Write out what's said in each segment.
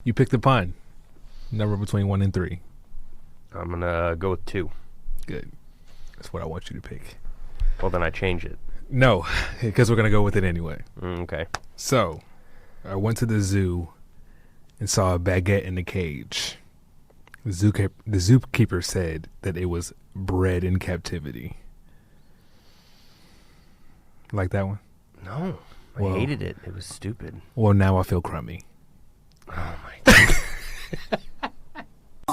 You picked the pun. Number between 1 and 3. I'm going to go with 2. Good. That's what I want you to pick. Well, then I change it. No, because we're going to go with it anyway. Okay. So, I went to the zoo and saw a baguette in the cage. The zookeeper said that it was bred in captivity. Like that one? No. I hated it. It was stupid. Well, now I feel crummy. Oh, my God.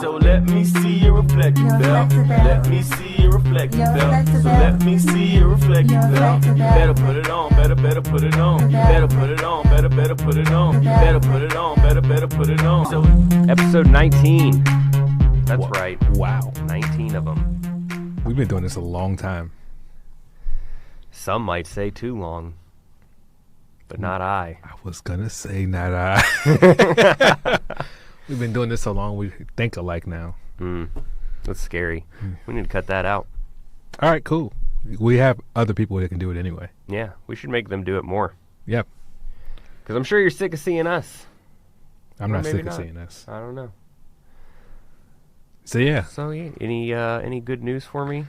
So let me see your reflective belt. Let me see your reflective belt. So let me see your reflective belt. Better put it on, better put it on. Better put it on, better put it on. Better put it on, better put it on. So Episode 19. That's right. Wow. 19 of them. We've been doing this a long time. Some might say too long. But not I. I was going to say not I. We've been doing this so long, we think alike now. That's scary. We need to cut that out. All right, cool. We have other people that can do it anyway. Yeah, we should make them do it more. Yep. Because I'm sure you're sick of seeing us. I'm Or not maybe sick of not. seeing this. I don't know. So, yeah. So, yeah, any good news for me?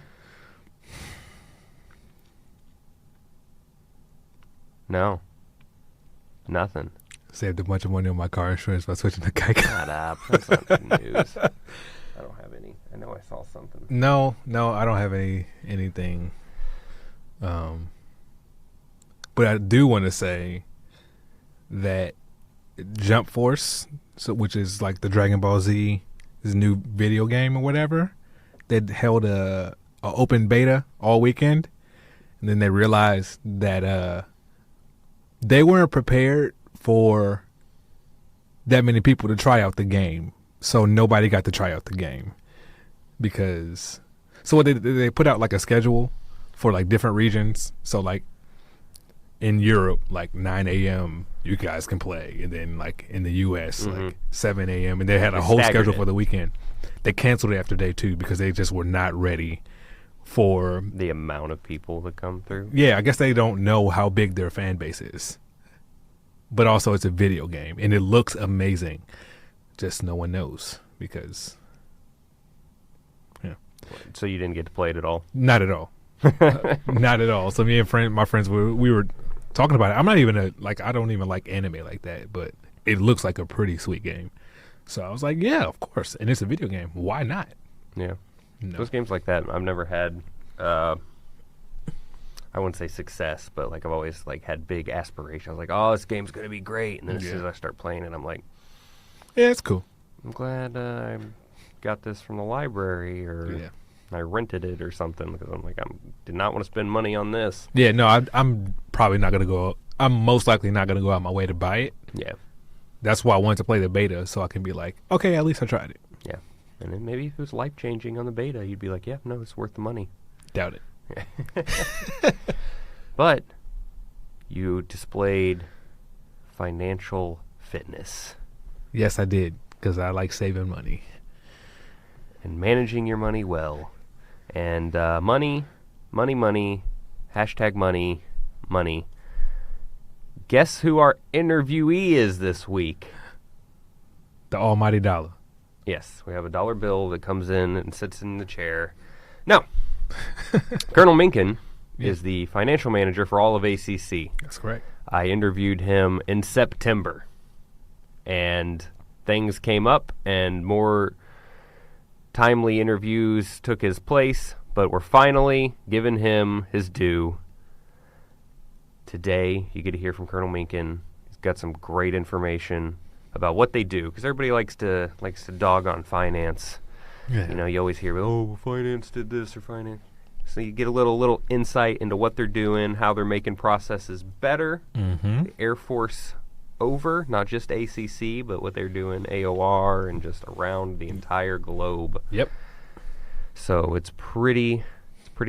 No. Nothing. Saved a bunch of money on my car insurance by switching to Geico. Shut up. That's not good news. I don't have any. I know I saw something. No, I don't have anything. But I do want to say that Jump Force, which is like the Dragon Ball Z, this new video game or whatever, they held a open beta all weekend, and then they realized that they weren't prepared for that many people to try out the game, so nobody got to try out the game. Because so what they put out like a schedule for like different regions. So like in Europe, like 9 a.m. you guys can play, and then like in the U.S. like 7 a.m. and they had a whole schedule for the weekend. They canceled it after day 2 because they just were not ready for the amount of people that come through. Yeah, I guess they don't know how big their fan base is. But also it's a video game, and it looks amazing. Just no one knows because, yeah. So you didn't get to play it at all? Not at all. Not at all. So me and my friends, we were talking about it. I'm not even I don't even like anime like that, but it looks like a pretty sweet game. So I was like, yeah, of course. And it's a video game. Why not? Yeah. No. Those games like that, I've never had, I wouldn't say success, but like I've always like had big aspirations. I was like, oh, this game's going to be great. And then as soon as I start playing it, I'm like, yeah, it's cool. I'm glad I got this from the library or I rented it or something because I'm like, I did not want to spend money on this. Yeah, no, I'm probably not going to go. I'm most likely not going to go out my way to buy it. Yeah. That's why I wanted to play the beta, so I can be like, okay, at least I tried it. Yeah. And then maybe if it was life-changing on the beta, you'd be like, yeah, no, it's worth the money. Doubt it. But you displayed financial fitness. Yes, I did, because I like saving money. And managing your money well. And money, hashtag money. Guess who our interviewee is this week? The almighty dollar. Yes, we have a dollar bill that comes in and sits in the chair. No. Col Minkin is the financial manager for all of ACC. That's correct. I interviewed him in September. And things came up and more timely interviews took his place, but we're finally giving him his due. Today, you get to hear from Col Minkin. He's got some great information about what they do, because everybody likes to dog on finance. Yeah. You know, you always hear, oh, finance did this or finance. So you get a little insight into what they're doing, how they're making processes better. Mm-hmm. The Air Force over, not just ACC, but what they're doing AOR and just around the entire globe. Yep. So it's pretty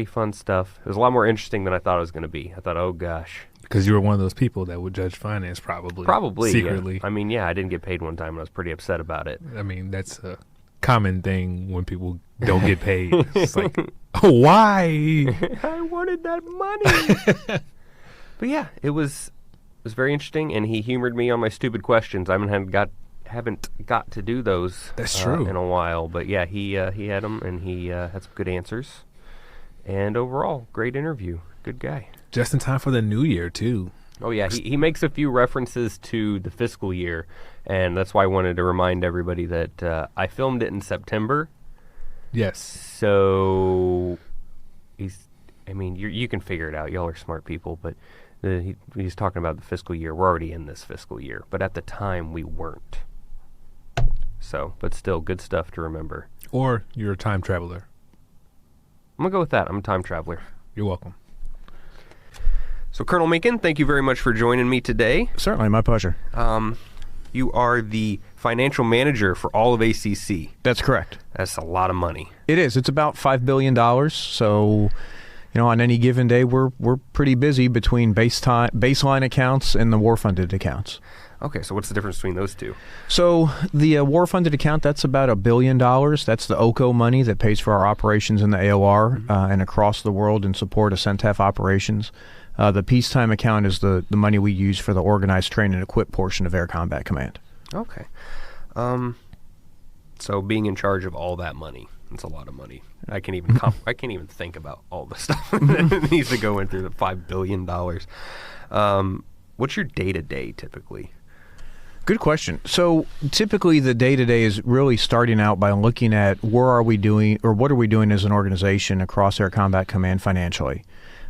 fun stuff. It was a lot more interesting than I thought it was going to be. I thought, oh gosh. Because you were one of those people that would judge finance probably secretly. Yeah. I mean, yeah, I didn't get paid one time and I was pretty upset about it. I mean, that's a common thing when people don't get paid. It's like, oh, why? I wanted that money. But yeah, it was very interesting, and he humored me on my stupid questions. I haven't haven't got to do those. That's true. In a while. But yeah, he had them, and he had some good answers. And overall, great interview. Good guy. Just in time for the new year, too. Oh, yeah. He makes a few references to the fiscal year, and that's why I wanted to remind everybody that I filmed it in September. Yes. So you can figure it out. Y'all are smart people, but he's talking about the fiscal year. We're already in this fiscal year, but at the time we weren't. So, but still, good stuff to remember. Or you're a time traveler. I'm going to go with that. I'm a time traveler. You're welcome. So, Colonel Minkin, thank you very much for joining me today. Certainly, my pleasure. You are the financial manager for all of ACC. That's correct. That's a lot of money. It is. It's about $5 billion. So, on any given day, we're pretty busy between baseline accounts and the war-funded accounts. Okay, so what's the difference between those two? So the war-funded account, that's about $1 billion. That's the OCO money that pays for our operations in the AOR and across the world in support of CENTAF operations. The peacetime account is the money we use for the organized, train, and equip portion of Air Combat Command. Okay. So being in charge of all that money, it's a lot of money. I can't even think about all the stuff that needs to go in through the $5 billion. What's your day-to-day typically? Good question. So typically the day-to-day is really starting out by looking at where are we doing or what are we doing as an organization across Air Combat Command financially.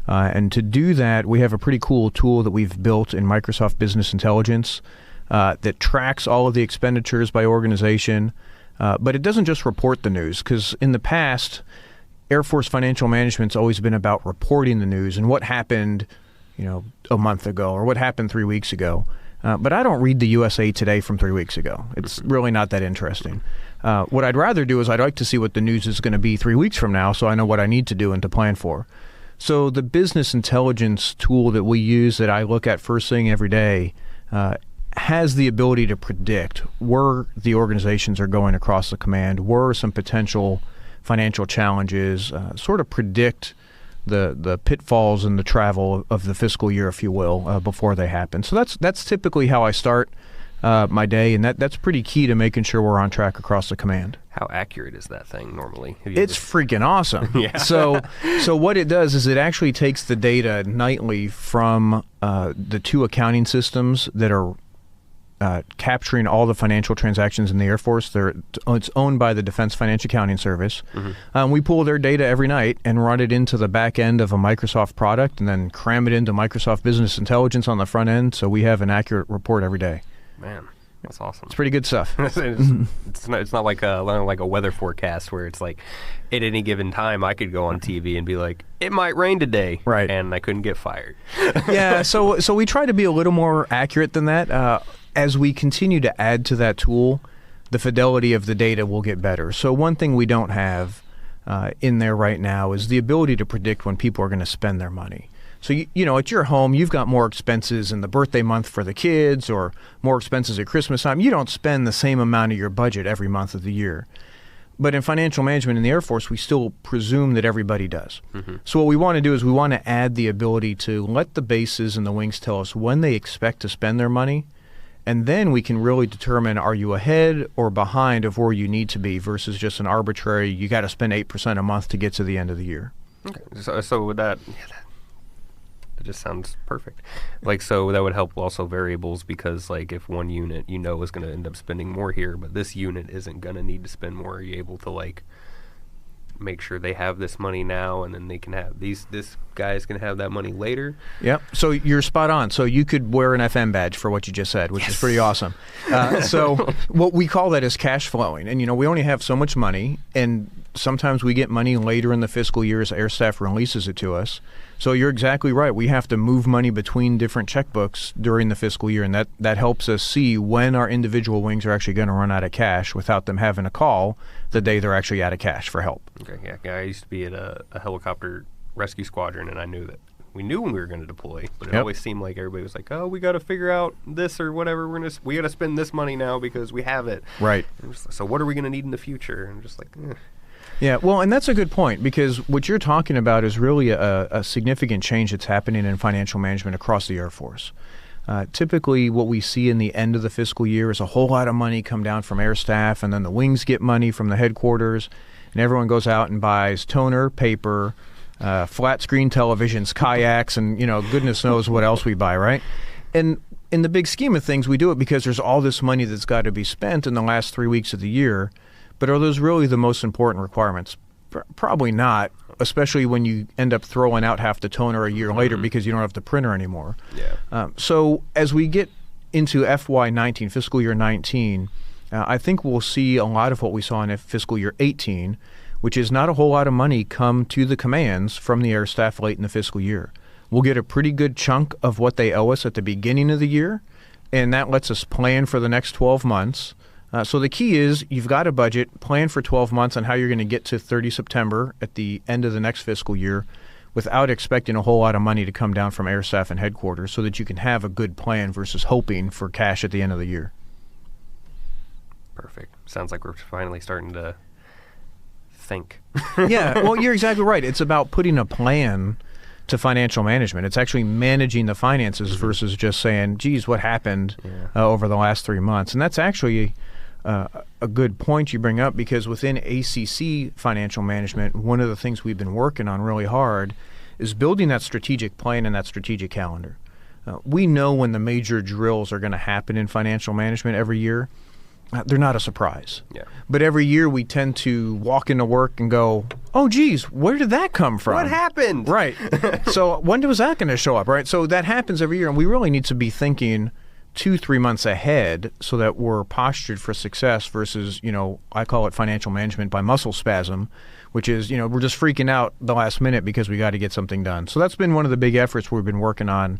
And to do that, we have a pretty cool tool that we've built in Microsoft Business Intelligence that tracks all of the expenditures by organization. But it doesn't just report the news, because in the past, Air Force financial management's always been about reporting the news and what happened, a month ago or what happened 3 weeks ago. But I don't read the USA Today from 3 weeks ago. It's really not that interesting. What I'd rather do is I'd like to see what the news is going to be 3 weeks from now so I know what I need to do and to plan for. So the business intelligence tool that we use that I look at first thing every day has the ability to predict where the organizations are going across the command, where are some potential financial challenges, sort of predict the pitfalls in the travel of the fiscal year, if you will, before they happen. So that's typically how I start my day, and that's pretty key to making sure we're on track across the command. How accurate is that thing normally? It's freaking awesome. Yeah. So what it does is it actually takes the data nightly from the two accounting systems that are capturing all the financial transactions in the Air Force. It's owned by the Defense Financial Accounting Service. We pull their data every night and run it into the back end of a Microsoft product and then cram it into Microsoft Business Intelligence on the front end, so we have an accurate report every day. Man, that's awesome. It's pretty good stuff. It's not like a weather forecast where it's like at any given time I could go on TV and be like, it might rain today, right? And I couldn't get fired. Yeah, so we try to be a little more accurate than that. As we continue to add to that tool, the fidelity of the data will get better. So one thing we don't have in there right now is the ability to predict when people are going to spend their money. So, at your home, you've got more expenses in the birthday month for the kids or more expenses at Christmas time. You don't spend the same amount of your budget every month of the year. But in financial management in the Air Force, we still presume that everybody does. So what we want to do is we want to add the ability to let the bases and the wings tell us when they expect to spend their money. And then we can really determine, are you ahead or behind of where you need to be versus just an arbitrary, you got to spend 8% a month to get to the end of the year. Okay. So with that just sounds perfect. So that would help also variables because, if one unit is going to end up spending more here, but this unit isn't going to need to spend more, are you able to, make sure they have this money now and then they can have this guy's going to have that money later? Yep. So you're spot on. So you could wear an FM badge for what you just said, which is pretty awesome. So what we call that is cash flowing. And, we only have so much money, and sometimes we get money later in the fiscal year as Air Staff releases it to us. So you're exactly right. We have to move money between different checkbooks during the fiscal year, and that helps us see when our individual wings are actually going to run out of cash without them having to call the day they're actually out of cash for help. Okay, yeah. I used to be at a helicopter rescue squadron, and I knew that we knew when we were going to deploy, but it always seemed like everybody was like, "Oh, we got to figure out this or whatever. We got to spend this money now because we have it." Right. So what are we going to need in the future? And I'm just like, eh. Yeah, well, and that's a good point because what you're talking about is really a significant change that's happening in financial management across the Air Force. Typically, what we see in the end of the fiscal year is a whole lot of money come down from air staff, and then the wings get money from the headquarters, and everyone goes out and buys toner, paper, flat screen televisions, kayaks, and goodness knows what else we buy, right? And in the big scheme of things, we do it because there's all this money that's got to be spent in the last 3 weeks of the year. But are those really the most important requirements? Probably not, especially when you end up throwing out half the toner a year later because you don't have the printer anymore. Yeah. So as we get into FY19, fiscal year 19, I think we'll see a lot of what we saw in fiscal year 18, which is not a whole lot of money come to the commands from the air staff late in the fiscal year. We'll get a pretty good chunk of what they owe us at the beginning of the year, and that lets us plan for the next 12 months. So the key is you've got a budget, plan for 12 months on how you're going to get to 30 September at the end of the next fiscal year without expecting a whole lot of money to come down from air staff and headquarters so that you can have a good plan versus hoping for cash at the end of the year. Perfect. Sounds like we're finally starting to think. Yeah, well, you're exactly right. It's about putting a plan to financial management. It's actually managing the finances versus just saying, geez, what happened over the last 3 months? And that's actually a good point you bring up, because within ACC Financial Management, one of the things we've been working on really hard is building that strategic plan and that strategic calendar. We know when the major drills are going to happen in financial management every year. They're not a surprise. Yeah. But every year we tend to walk into work and go, oh, geez, where did that come from? What happened? Right. So when was that going to show up, right? So that happens every year, and we really need to be thinking 2-3 months ahead so that we're postured for success versus, I call it financial management by muscle spasm, which is, we're just freaking out the last minute because we got to get something done. So that's been one of the big efforts we've been working on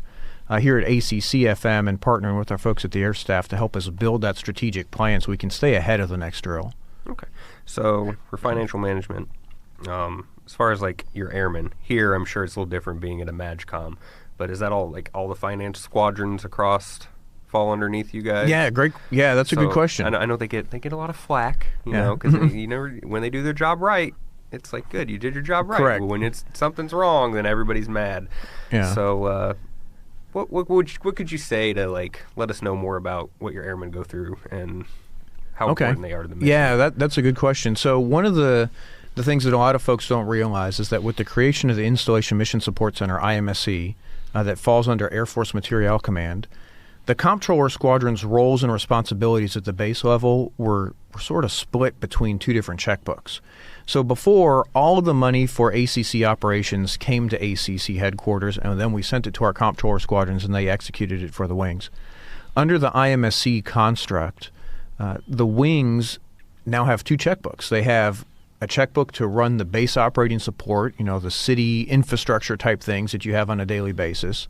here at ACC FM and partnering with our folks at the Air Staff to help us build that strategic plan so we can stay ahead of the next drill. Okay. So for financial management, as far as like your airmen, here I'm sure it's a little different being at a MAGCOM, but is that all the finance squadrons across fall underneath you guys? Yeah, great. Yeah, that's a good question. I know they get a lot of flack, because when they do their job right, it's like, good, you did your job right. Correct. But when something's wrong, then everybody's mad. Yeah. So what could you say to let us know more about what your airmen go through and how important they are to the mission? Yeah, that's a good question. So one of the things that a lot of folks don't realize is that with the creation of the Installation Mission Support Center, IMSC, that falls under Air Force Materiel Command, the Comptroller Squadron's roles and responsibilities at the base level were sort of split between two different checkbooks. So before, all of the money for ACC operations came to ACC headquarters, and then we sent it to our Comptroller Squadrons, and they executed it for the wings. Under the IMSC construct, the wings now have two checkbooks. They have a checkbook to run the base operating support, the city infrastructure type things that you have on a daily basis,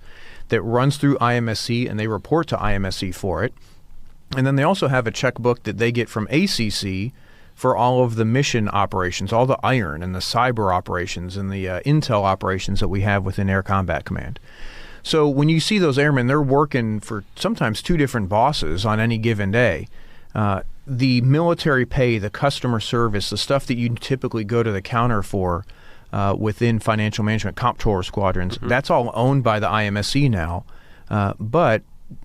that runs through IMSC, and they report to IMSC for it. And then they also have a checkbook that they get from ACC for all of the mission operations, all the iron and the cyber operations and the intel operations that we have within Air Combat Command. So when you see those airmen, they're working for sometimes two different bosses on any given day. The military pay, the customer service, the stuff that you typically go to the counter for within financial management, comptroller squadrons, that's all owned by the IMSC now. But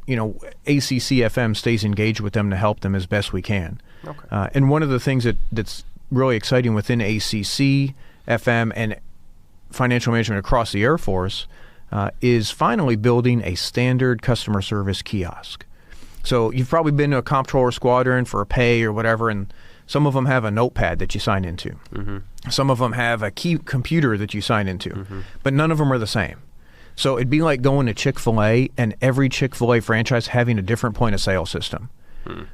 ACCFM stays engaged with them to help them as best we can. Okay. And one of the things that's really exciting within ACC, FM, and financial management across the Air Force is finally building a standard customer service kiosk. So you've probably been to a comptroller squadron for a pay or whatever, and some of them have a notepad that you sign into. Mm-hmm. Some of them have a key computer that you sign into, but none of them are the same. So it'd be like going to Chick-fil-A and every Chick-fil-A franchise having a different point of sale system.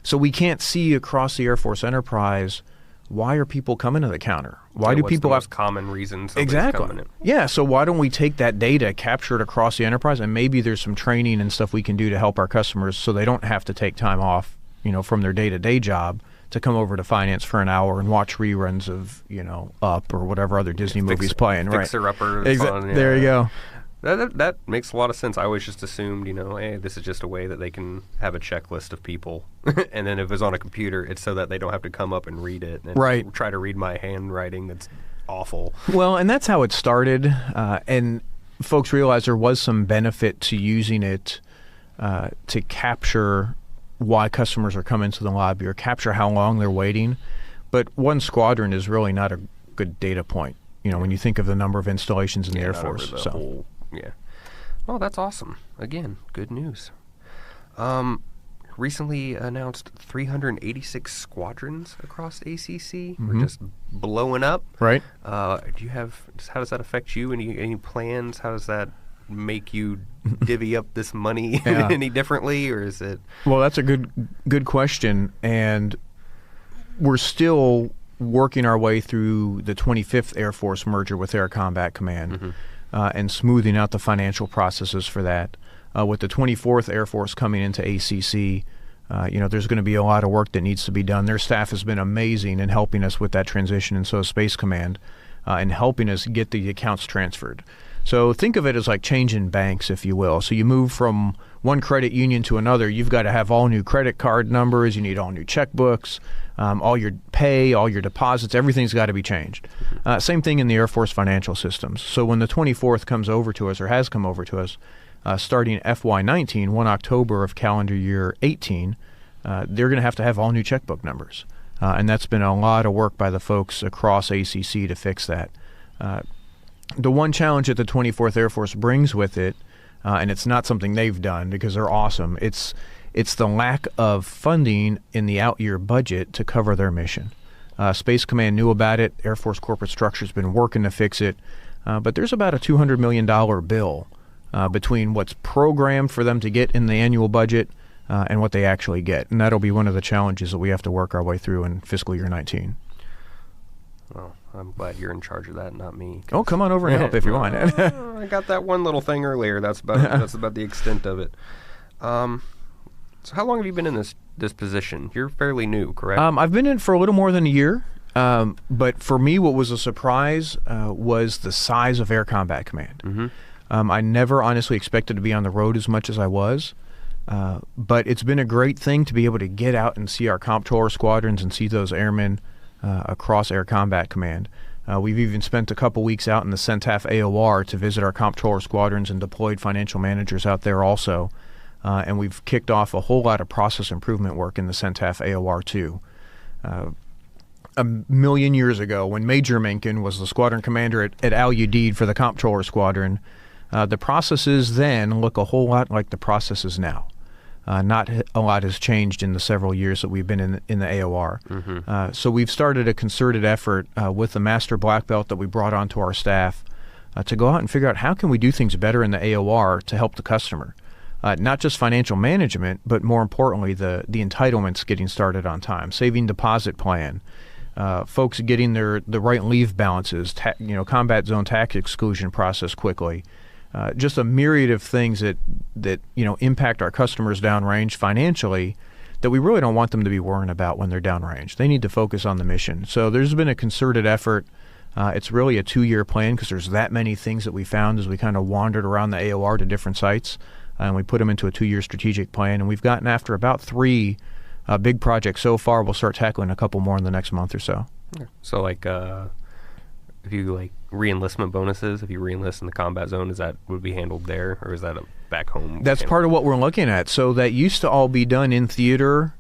So we can't see across the Air Force enterprise, why are people coming to the counter? Why do people have common reasons? Exactly. Coming in? Yeah. So why don't we take that data, capture it across the enterprise, and maybe there's some training and stuff we can do to help our customers so they don't have to take time off, from their day-to-day job to come over to finance for an hour and watch reruns of, Up or whatever other Disney movies playing. Right. Fixer-upper. There you go. That makes a lot of sense. I always just assumed, hey, this is just a way that they can have a checklist of people. And then if it's on a computer, it's so that they don't have to come up and read it and try to read my handwriting that's awful. Well, and that's how it started. And folks realized there was some benefit to using it to capture why customers are coming to the lobby or capture how long they're waiting. But one squadron is really not a good data point, when you think of the number of installations in the Air Force. Yeah. Well, that's awesome. Again, good news. Recently announced 386 squadrons across ACC. We're just blowing up. Right. How does that affect you? Any plans? How does that make you divvy up this money any differently, or is it? Well, that's a good question, and we're still working our way through the 25th Air Force merger with Air Combat Command and smoothing out the financial processes for that. With the 24th Air Force coming into ACC, there's going to be a lot of work that needs to be done. Their staff has been amazing in helping us with that transition, and so has Space Command, in helping us get the accounts transferred. So think of it as like changing banks, if you will. So you move from one credit union to another. You've got to have all new credit card numbers. You need all new checkbooks, all your pay, all your deposits. Everything's got to be changed. Same thing in the Air Force financial systems. So when the 24th comes over to us, or has come over to us, starting FY19, 1 October of calendar year 18, they're going to have all new checkbook numbers. And that's been a lot of work by the folks across ACC to fix that. The one challenge that the 24th Air Force brings with it, and it's not something they've done because they're awesome, it's the lack of funding in the out-year budget to cover their mission. Space Command knew about it. Air Force corporate structure's been working to fix it. But there's about a $200 million bill between what's programmed for them to get in the annual budget and what they actually get. And that'll be one of the challenges that we have to work our way through in fiscal year 19. Well, I'm glad you're in charge of that, not me. Oh, come on over and help if you want. I got that one little thing earlier. That's about the extent of it. So how long have you been in this position? You're fairly new, correct? I've been in it for a little more than a year. But for me, what was a surprise was the size of Air Combat Command. I never honestly expected to be on the road as much as I was. But it's been a great thing to be able to get out and see our Comptroller squadrons and see those airmen across Air Combat Command. We've even spent a couple weeks out in the CENTAF AOR to visit our Comptroller squadrons and deployed financial managers out there also. And we've kicked off a whole lot of process improvement work in the CENTAF AOR too. A million years ago, when Major Minkin was the squadron commander at Al Udeid for the Comptroller squadron, the processes then look a whole lot like the processes now. Not a lot has changed in the several years that we've been in the AOR. So we've started a concerted effort with the master black belt that we brought onto our staff to go out and figure out how can we do things better in the AOR to help the customer. Not just financial management, but more importantly, the entitlements getting started on time, saving deposit plan, folks getting the right leave balances, combat zone tax exclusion process quickly. Just a myriad of things that impact our customers downrange financially that we really don't want them to be worrying about when they're downrange. They need to focus on the mission. So there's been a concerted effort. It's really a 2-year plan because there's that many things that we found as we kind of wandered around the AOR to different sites, and we put them into a 2-year strategic plan. And we've gotten after about 3 big projects so far. We'll start tackling a couple more in the next month or so. So if you re-enlistment bonuses, if you re-enlist in the combat zone, would be handled there, or is that a back home? That's part of what we're looking at. So that used to all be done in theater,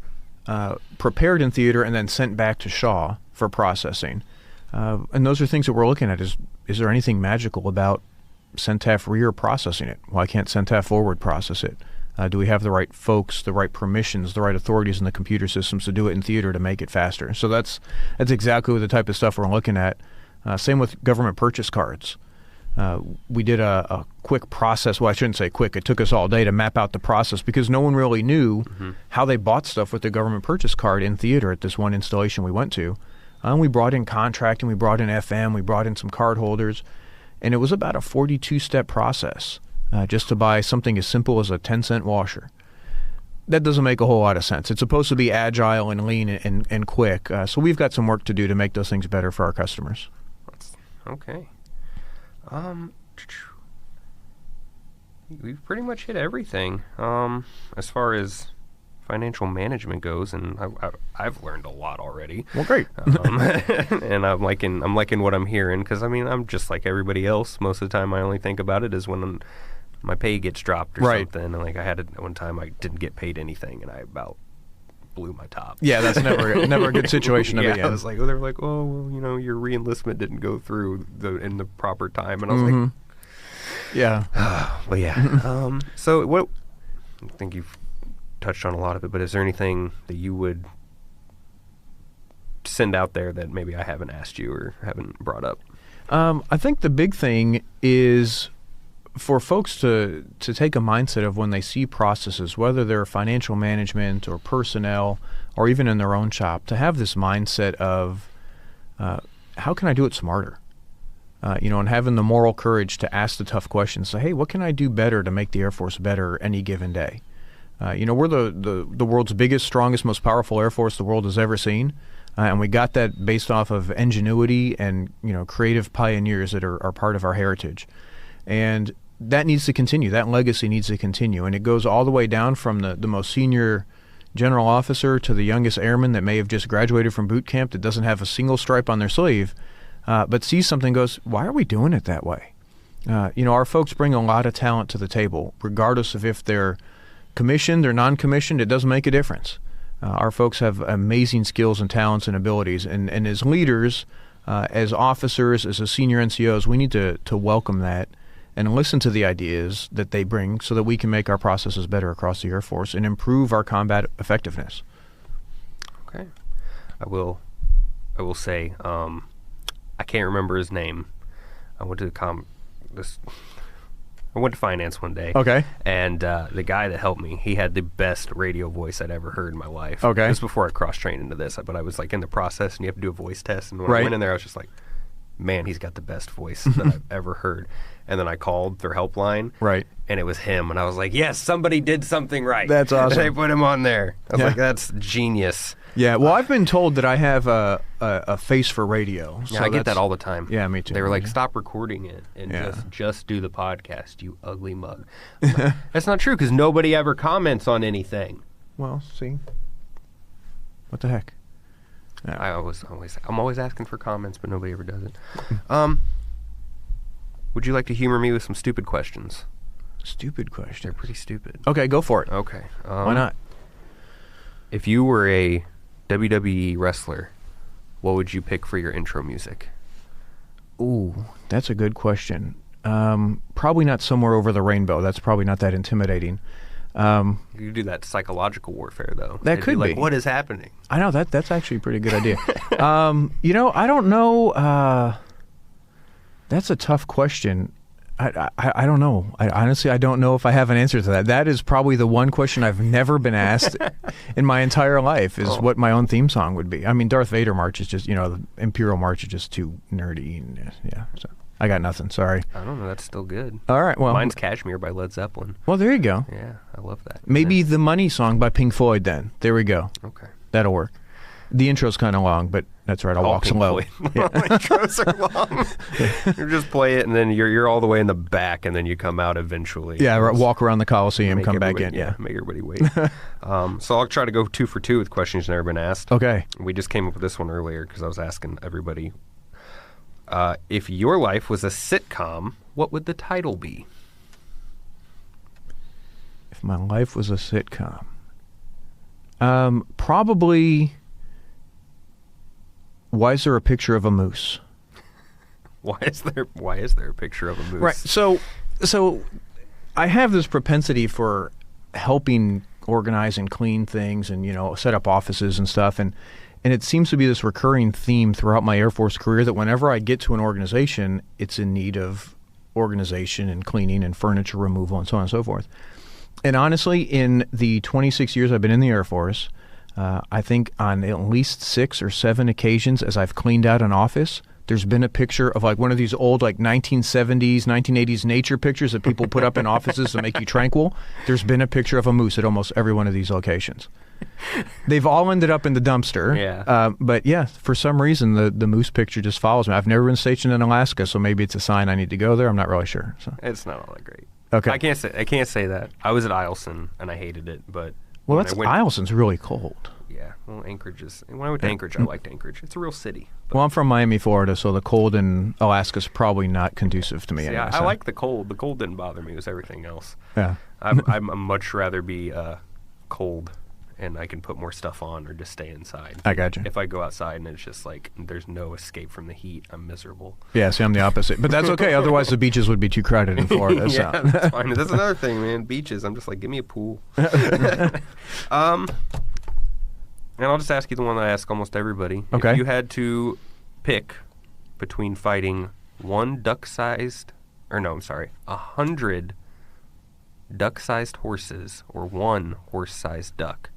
prepared in theater, and then sent back to Shaw for processing. And those are things that we're looking at. Is there anything magical about CENTAF rear processing it? Why can't CENTAF forward process it? Do we have the right folks, the right permissions, the right authorities in the computer systems to do it in theater to make it faster? So that's exactly the type of stuff we're looking at. Same with government purchase cards. We did a quick process. Well, I shouldn't say quick. It took us all day to map out the process because no one really knew how they bought stuff with the government purchase card in theater at this one installation we went to. We brought in contracting, we brought in FM, we brought in some card holders, and it was about a 42-step process just to buy something as simple as a 10-cent washer. That doesn't make a whole lot of sense. It's supposed to be agile and lean and quick. So we've got some work to do to make those things better for our customers. Okay. We've pretty much hit everything as far as financial management goes, and I've learned a lot already. Well, great. And I'm liking what I'm hearing because I'm just like everybody else. Most of the time, I only think about it is when my pay gets dropped or Right. something. And like I had one time I didn't get paid anything, and I about blew my top. Yeah, that's never a good situation to yeah, be in. I was like, they were like, oh, well, you know, your re-enlistment didn't go through in the proper time, and I was like, yeah. well, yeah. So what? I think you've touched on a lot of it, but is there anything that you would send out there that maybe I haven't asked you or haven't brought up? I think the big thing is for folks to take a mindset of when they see processes, whether they're financial management or personnel or even in their own shop, to have this mindset of how can I do it smarter? And having the moral courage to ask the tough questions. Say, hey, what can I do better to make the Air Force better any given day? We're the world's biggest, strongest, most powerful Air Force the world has ever seen. And we got that based off of ingenuity and, creative pioneers that are part of our heritage. And that needs to continue. That legacy needs to continue. And it goes all the way down from the most senior general officer to the youngest airman that may have just graduated from boot camp that doesn't have a single stripe on their sleeve, but sees something and goes, why are we doing it that way? Our folks bring a lot of talent to the table, regardless of if they're commissioned or non-commissioned. It doesn't make a difference. Our folks have amazing skills and talents and abilities. And as leaders, as officers, as a senior NCOs, we need to welcome that and listen to the ideas that they bring so that we can make our processes better across the Air Force and improve our combat effectiveness. Okay. I will say, I can't remember his name. I went to I went to finance one day. Okay. And the guy that helped me, he had the best radio voice I'd ever heard in my life. Okay. This was before I cross-trained into this, but I was like in the process, and you have to do a voice test. And when Right. I went in there, I was just like, man, he's got the best voice that I've ever heard. And then I called their helpline. Right. And it was him. And I was like, yes, somebody did something right. That's awesome. They put him on there. I was Yeah. like, that's genius. Yeah, well, I've been told that I have a face for radio. Yeah, I get that all the time. Yeah, me too. They were like, Yeah. stop recording it and Yeah. just do the podcast, you ugly mug. I'm like, that's not true because nobody ever comments on anything. Well, see. What the heck? Yeah. I'm always asking for comments, but nobody ever does it. Would you like to humor me with some stupid questions? Stupid question. They're pretty stupid. Okay, go for it. Okay. Why not? If you were a WWE wrestler, what would you pick for your intro music? Ooh, that's a good question. Probably not Somewhere Over the Rainbow. That's probably not that intimidating. You do that psychological warfare, though. That It'd could like, be. what is happening? I know that's actually a pretty good idea. I don't know. That's a tough question. I don't know. Honestly, I don't know if I have an answer to that. That is probably the one question I've never been asked in my entire life, is what my own theme song would be. I mean, Darth Vader March is just, the Imperial March is just too nerdy. And, yeah, so I got nothing. Sorry. I don't know. That's still good. All right, well. Mine's Kashmir by Led Zeppelin. Well, there you go. Yeah, I love that. Maybe the Money song by Pink Floyd then. There we go. Okay. That'll work. The intro's kind of long, but that's right. I'll walk Pink slow. Floyd. Intros are long. You just play it, and then you're all the way in the back, and then you come out eventually. Yeah, walk around the Coliseum, Make come back in. everybody- Yeah. make everybody wait. So I'll try to go 2 for 2 with questions never been asked. Okay. We just came up with this one earlier because I was asking everybody, if your life was a sitcom, what would the title be? If my life was a sitcom, probably. Why is there a picture of a moose? Why is there a picture of a moose? Right. So I have this propensity for helping organize and clean things and, set up offices and stuff. And it seems to be this recurring theme throughout my Air Force career that whenever I get to an organization, it's in need of organization and cleaning and furniture removal and so on and so forth. And honestly, in the 26 years I've been in the Air Force, I think on at least 6 or 7 occasions as I've cleaned out an office, there's been a picture of like one of these old 1970s, 1980s nature pictures that people put up in offices to make you tranquil. There's been a picture of a moose at almost every one of these locations. They've all ended up in the dumpster. Yeah. But yeah, for some reason, the moose picture just follows me. I've never been stationed in Alaska, so maybe it's a sign I need to go there. I'm not really sure. So. It's not all that great. Okay. I can't say that. I was at Eielson and I hated it, but Well, when I went- Eielson's really cold. Yeah, well, Anchorage is... When I went to Anchorage, I liked Anchorage. It's a real city. Well, I'm from Miami, Florida, so the cold in Alaska's probably not conducive to me. See, anyway, I so. like the cold. The cold didn't bother me. It was everything else. Yeah. I'd much rather be cold, and I can put more stuff on or just stay inside. I gotcha. If I go outside and it's just like there's no escape from the heat, I'm miserable. Yeah, see, I'm the opposite. But that's okay. Otherwise, the beaches would be too crowded in Florida. Yeah, so. that's fine. That's another thing, man. Beaches. I'm just like, give me a pool. And I'll just ask you the one that I ask almost everybody. Okay. If you had to pick between fighting 100 duck-sized horses or 1 horse-sized duck,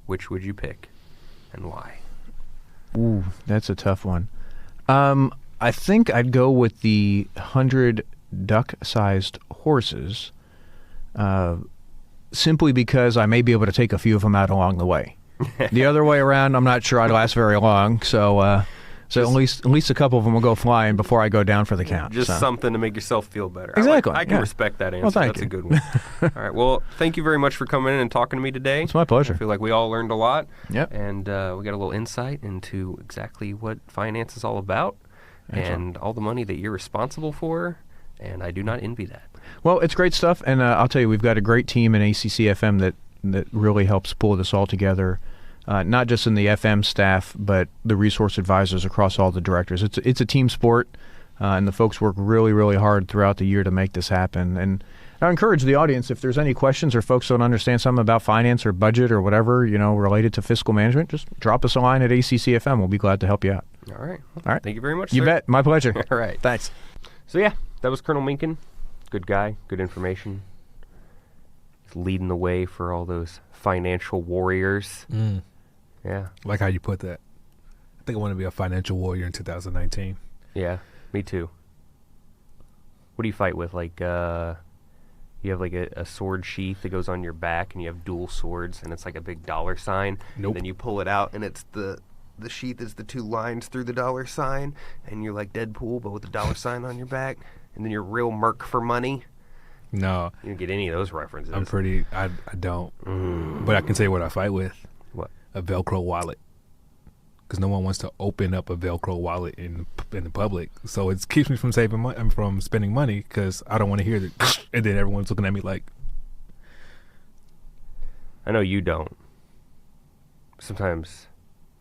which would you pick and why? Ooh, that's a tough one. I think I'd go with the 100 duck-sized horses, simply because I may be able to take a few of them out along the way. The other way around, I'm not sure I'd last very long. So at least a couple of them will go flying before I go down for the count. Just so. something to make yourself feel better. Exactly. I can respect that answer. Well, thank That's you. a good one. All right. Well, thank you very much for coming in and talking to me today. It's my pleasure. I feel like we all learned a lot. Yep. And we got a little insight into exactly what finance is all about and all the money that you're responsible for. And I do not envy that. Well, it's great stuff. And I'll tell you, we've got a great team in ACC FM that really helps pull this all together. Not just in the FM staff, but the resource advisors across all the directors. It's a team sport, and the folks work really, really hard throughout the year to make this happen. And I encourage the audience, if there's any questions or folks don't understand something about finance or budget or whatever, related to fiscal management, just drop us a line at ACC FM. We'll be glad to help you out. All right. All right. Thank you very much, You sir. bet. My pleasure. All right. Thanks. So, yeah, that was Colonel Minkin. Good guy, good information. He's leading the way for all those financial warriors. Yeah. Like how you put that. I think I want to be a financial warrior in 2019. Yeah, me too. What do you fight with? Like, you have like a sword sheath that goes on your back, and you have dual swords, and it's like a big dollar sign. Nope. And then you pull it out, and it's the sheath is the 2 lines through the dollar sign, and you're like Deadpool, but with the dollar sign on your back. And then you're real merc for money. No. You don't get any of those references. I don't. But I can tell you what I fight with. What? A velcro wallet. Because no one wants to open up a velcro wallet in the public. So it keeps me from saving money, from spending money, because I don't want to hear that. And then everyone's looking at me like. I know you don't. Sometimes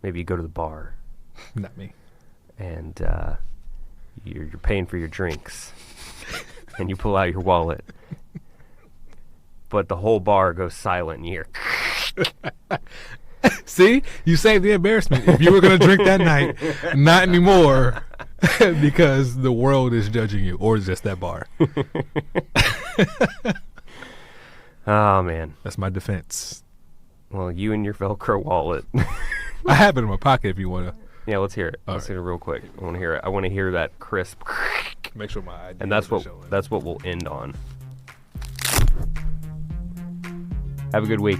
maybe you go to the bar. Not me. And you're paying for your drinks. And you pull out your wallet. But the whole bar goes silent, and you're... See? You saved the embarrassment. If you were going to drink that night, not anymore, because the world is judging you, or just that bar. Oh, man. That's my defense. Well, you and your Velcro wallet. I have it in my pocket if you want to. Yeah, let's hear it. All Let's right. hear it real quick. I want to hear it. I want to hear that crisp. Make sure my ID And that's isn't showing. what we'll end on. Have a good week.